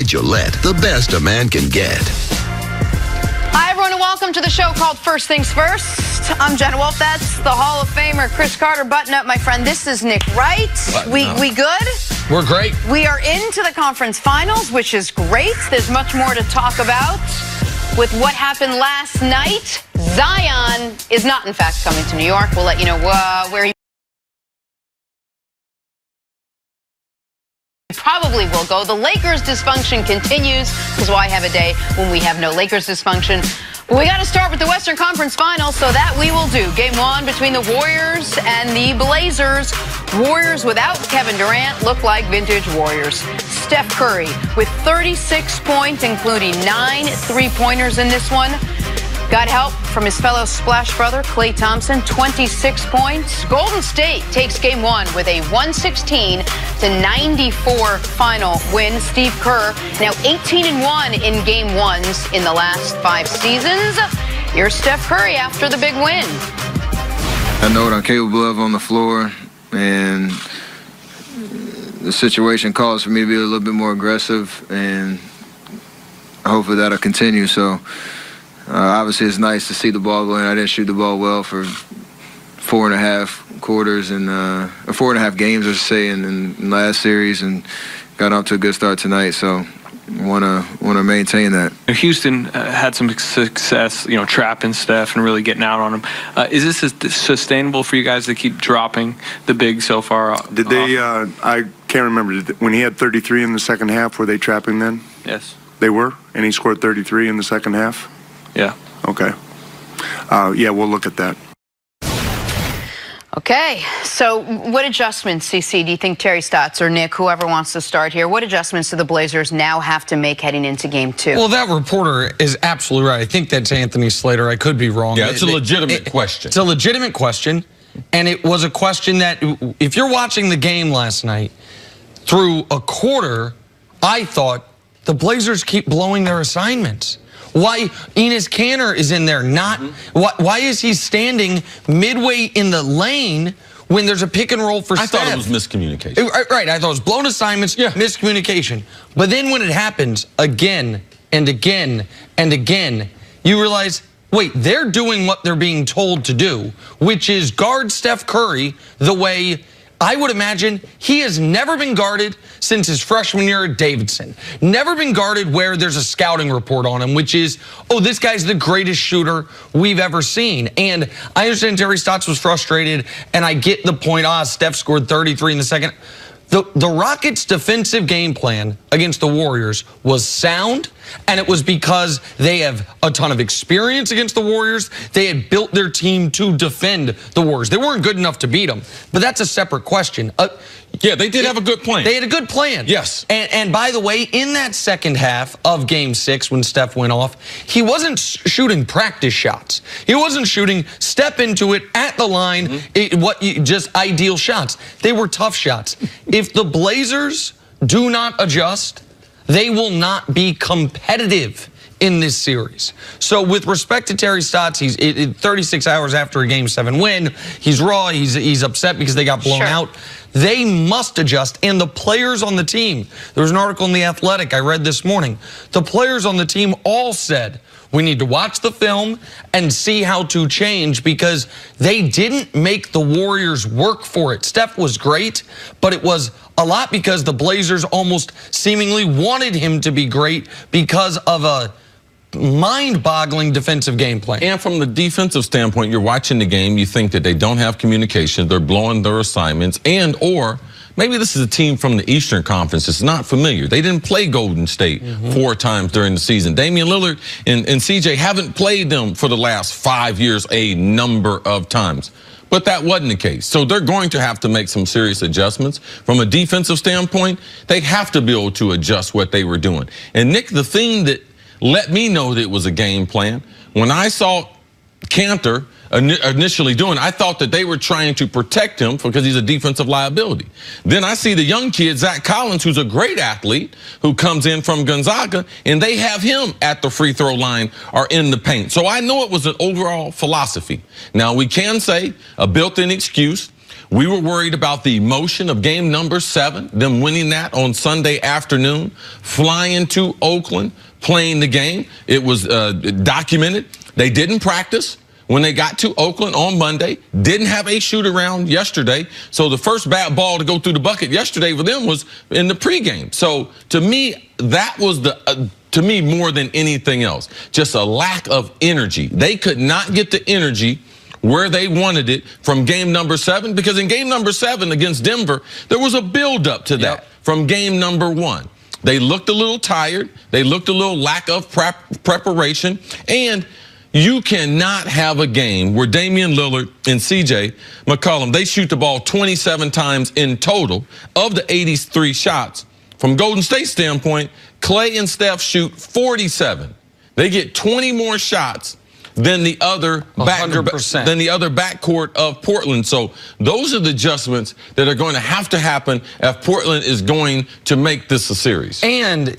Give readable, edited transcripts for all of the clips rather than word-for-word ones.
Gillette, the best a man can get. Hi, everyone, and welcome to the show called First Things First. I'm Jenna Wolf. That's the Hall of Famer, Chris Carter. Button up, my friend. This is Nick Wright. We good? We're great. We are into the conference finals, which is great. There's much more to talk about with what happened last night. Zion is not, in fact, coming to New York. We'll let you know where he probably will go. The Lakers dysfunction continues, because why have a day when we have no Lakers dysfunction? We got to start with the Western Conference Finals, so that we will do. Game one between the Warriors and the Blazers. Warriors without Kevin Durant look like vintage Warriors. Steph Curry with 36 points, including 9 3-pointers in this one. Got help from his fellow Splash brother, Klay Thompson, 26 points. Golden State takes game one with a 116-94 final win. Steve Kerr now 18-1 in game ones in the last 5 seasons. Here's Steph Curry after the big win. I know what I'm capable of on the floor, and the situation calls for me to be a little bit more aggressive, and hopefully that'll continue. So obviously it's nice to see the ball going. I didn't shoot the ball well for 4.5 quarters and 4.5 games, I should say, in last series, and got off to a good start tonight. So want to maintain that. Houston had some success, trapping Steph and really getting out on him. Is this sustainable for you guys to keep dropping the big so far? Did they? I can't remember. When he had 33 in the second half, were they trapping then? Yes. They were, and he scored 33 in the second half. Yeah. Okay. Yeah, we'll look at that. Okay, so what adjustments, CC, do you think Terry Stotts or Nick, whoever wants to start here, what adjustments do the Blazers now have to make heading into game two? Well, that reporter is absolutely right. I think that's Anthony Slater. I could be wrong. Yeah, it's a legitimate question. It's a legitimate question, and it was a question that, if you're watching the game last night, through a quarter, I thought the Blazers keep blowing their assignments. Why Enes Kanter is in there not? Why is he standing midway in the lane when there's a pick and roll for Steph? I thought it was miscommunication. Right, I thought it was blown assignments, miscommunication. But then when it happens again and again and again, you realize, wait, they're doing what they're being told to do, which is guard Steph Curry the way I would imagine he has never been guarded since his freshman year at Davidson. Never been guarded where there's a scouting report on him, which is, oh, this guy's the greatest shooter we've ever seen. And I understand Terry Stotts was frustrated, and I get the point, Steph scored 33 in the second. The Rockets' defensive game plan against the Warriors was sound, and it was because they have a ton of experience against the Warriors. They had built their team to defend the Warriors. They weren't good enough to beat them, but that's a separate question. Yeah, they did have a good plan. They had a good plan. Yes. And by the way, in that second half of Game 6 when Steph went off, he wasn't shooting practice shots. He wasn't shooting step into it at the line, just ideal shots. They were tough shots. If the Blazers do not adjust, they will not be competitive in this series. So with respect to Terry Stotts, he's 36 hours after a Game 7 win. He's raw. He's upset because they got blown out. They must adjust, and the players on the team. There was an article in The Athletic I read this morning. The players on the team all said, we need to watch the film and see how to change, because they didn't make the Warriors work for it. Steph was great, but it was a lot because the Blazers almost seemingly wanted him to be great because of a mind-boggling defensive game plan. And from the defensive standpoint, you're watching the game, you think that they don't have communication, they're blowing their assignments, or maybe this is a team from the Eastern Conference that's not familiar. They didn't play Golden State 4 times during the season. Damian Lillard and CJ haven't played them for the last 5 years a number of times. But that wasn't the case. So they're going to have to make some serious adjustments. From a defensive standpoint, they have to be able to adjust what they were doing. And Nick, the thing that let me know that it was a game plan, when I saw Kanter initially doing, I thought that they were trying to protect him because he's a defensive liability. Then I see the young kid, Zach Collins, who's a great athlete, who comes in from Gonzaga, and they have him at the free throw line or in the paint. So I know it was an overall philosophy. Now, we can say a built-in excuse We were worried about the emotion of game number 7, them winning that on Sunday afternoon, flying to Oakland, playing the game. It was documented. They didn't practice when they got to Oakland on Monday, didn't have a shoot-around yesterday. So the first ball to go through the bucket yesterday for them was in the pregame. So to me, that was to me more than anything else, just a lack of energy. They could not get the energy where they wanted it from game number 7, because in game number 7 against Denver, there was a build-up to that from game number 1. They looked a little tired. They looked a little lack of preparation. And you cannot have a game where Damian Lillard and CJ McCollum, they shoot the ball 27 times in total of the 83 shots. From Golden State's standpoint, Klay and Steph shoot 47. They get 20 more shots than the other backcourt of Portland. So those are the adjustments that are going to happen if Portland is going to make this a series. And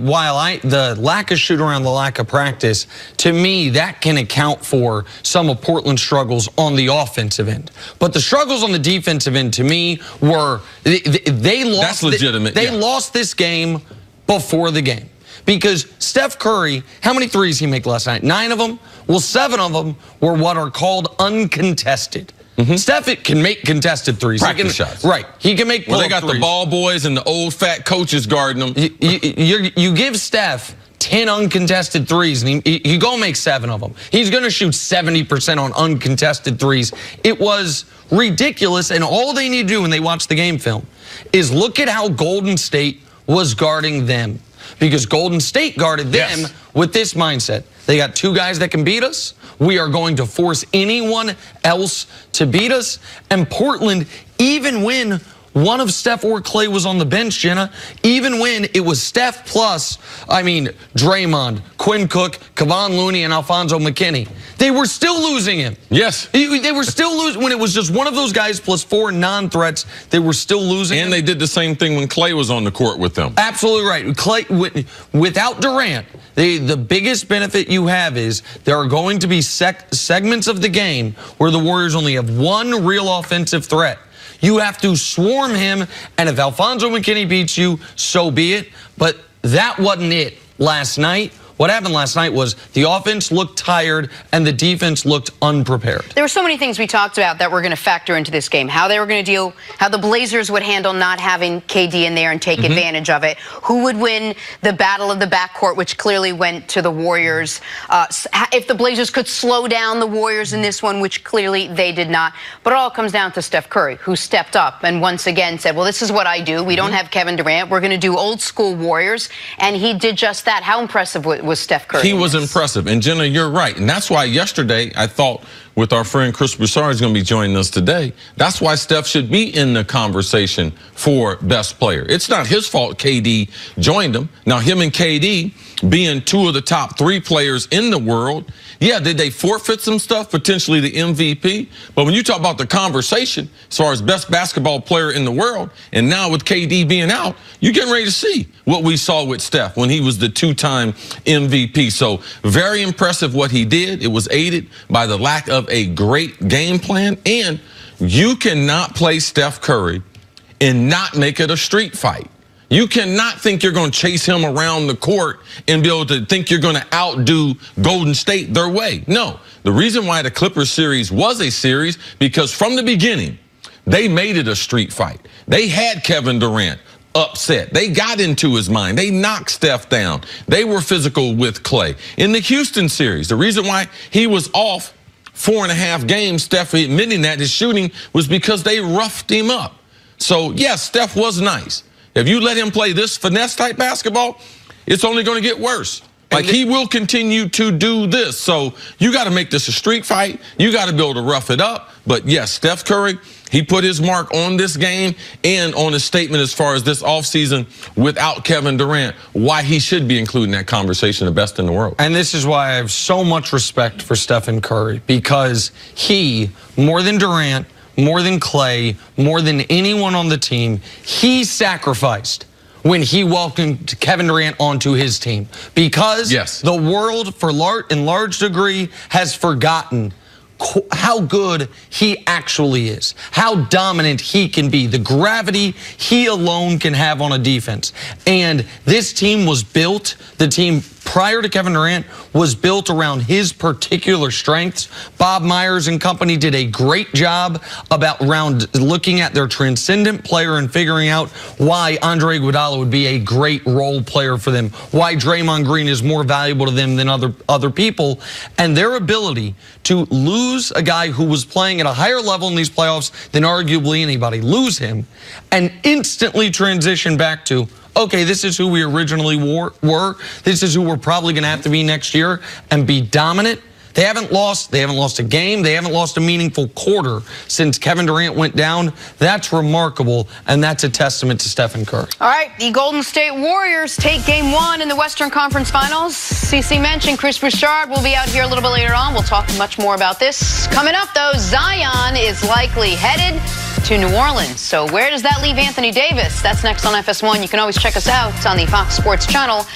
while the lack of shoot around, the lack of practice, to me, that can account for some of Portland's struggles on the offensive end. But the struggles on the defensive end, to me, were they lost. That's legitimate. They lost this game before the game. Because Steph Curry, how many threes he make last night? 9 of them? Well, 7 of them were what are called uncontested. Steph can make contested threes. Practice shots. Right. He can make they got threes. The ball boys and the old fat coaches guarding them. You give Steph 10 uncontested threes, and he gonna make 7 of them. He's gonna shoot 70% on uncontested threes. It was ridiculous, and all they need to do when they watch the game film is look at how Golden State was guarding them. Because Golden State guarded them with this mindset. They got 2 guys that can beat us. We are going to force anyone else to beat us. And Portland, even when one of Steph or Klay was on the bench, Jenna, even when it was Steph plus, Draymond, Quinn Cook, Kevon Looney, and Alfonso McKinney, they were still losing him. Yes. They were still losing. When it was just one of those guys plus 4 non-threats, they were still losing him. And they did the same thing when Klay was on the court with them. Absolutely right. Klay, without Durant, the biggest benefit you have is there are going to be segments of the game where the Warriors only have one real offensive threat. You have to swarm him, and if Alfonso McKinney beats you, so be it. But that wasn't it last night. What happened last night was the offense looked tired and the defense looked unprepared. There were so many things we talked about that were going to factor into this game. How they were going to deal, how the Blazers would handle not having KD in there and take advantage of it. Who would win the battle of the backcourt, which clearly went to the Warriors. If the Blazers could slow down the Warriors in this one, which clearly they did not. But it all comes down to Steph Curry, who stepped up and once again said, well, this is what I do. We don't have Kevin Durant. We're going to do old school Warriors. And he did just that. How impressive was Steph Curry? He was impressive. And Jenna, you're right. And that's why yesterday I thought with our friend Chris Broussard is going to be joining us today. That's why Steph should be in the conversation for best player. It's not his fault KD joined him. Now, him and KD being 2 of the top 3 players in the world, yeah, did they forfeit some stuff, potentially the MVP? But when you talk about the conversation as far as best basketball player in the world, and now with KD being out, you're getting ready to see what we saw with Steph when he was the 2-time MVP. So very impressive what he did. It was aided by the lack of a great game plan. And you cannot play Steph Curry and not make it a street fight. You cannot think you're going to chase him around the court and be able to think you're going to outdo Golden State their way. No, the reason why the Clippers series was a series, because from the beginning, they made it a street fight. They had Kevin Durant upset. They got into his mind. They knocked Steph down. They were physical with Klay. In the Houston series, the reason why he was off 4.5 games, Steph admitting that his shooting was because they roughed him up. So, yes, Steph was nice. If you let him play this finesse type basketball, it's only going to get worse. Like, he will continue to do this. So you got to make this a street fight. You got to be able to rough it up. But yes, Steph Curry, he put his mark on this game and on his statement as far as this offseason without Kevin Durant, why he should be included in that conversation, the best in the world. And this is why I have so much respect for Stephen Curry, because he, more than Durant, more than Klay, more than anyone on the team, he sacrificed when he welcomed Kevin Durant onto his team. Because the world, in large degree, has forgotten how good he actually is, how dominant he can be, the gravity he alone can have on a defense. And this team was built, the team prior to Kevin Durant was built around his particular strengths. Bob Myers and company did a great job around looking at their transcendent player and figuring out why Andre Iguodala would be a great role player for them, why Draymond Green is more valuable to them than other people, and their ability to lose a guy who was playing at a higher level in these playoffs than arguably anybody, lose him, and instantly transition back to, okay, this is who we originally were. This is who we're probably going to have to be next year, and be dominant. They haven't lost a game. They haven't lost a meaningful quarter since Kevin Durant went down. That's remarkable, and that's a testament to Stephen Curry. All right, the Golden State Warriors take Game 1 in the Western Conference Finals. CC mentioned Chris Bouchard will be out here a little bit later on. We'll talk much more about this. Coming up, though, Zion is likely headed to New Orleans. So where does that leave Anthony Davis? That's next on FS1. You can always check us out on the Fox Sports channel.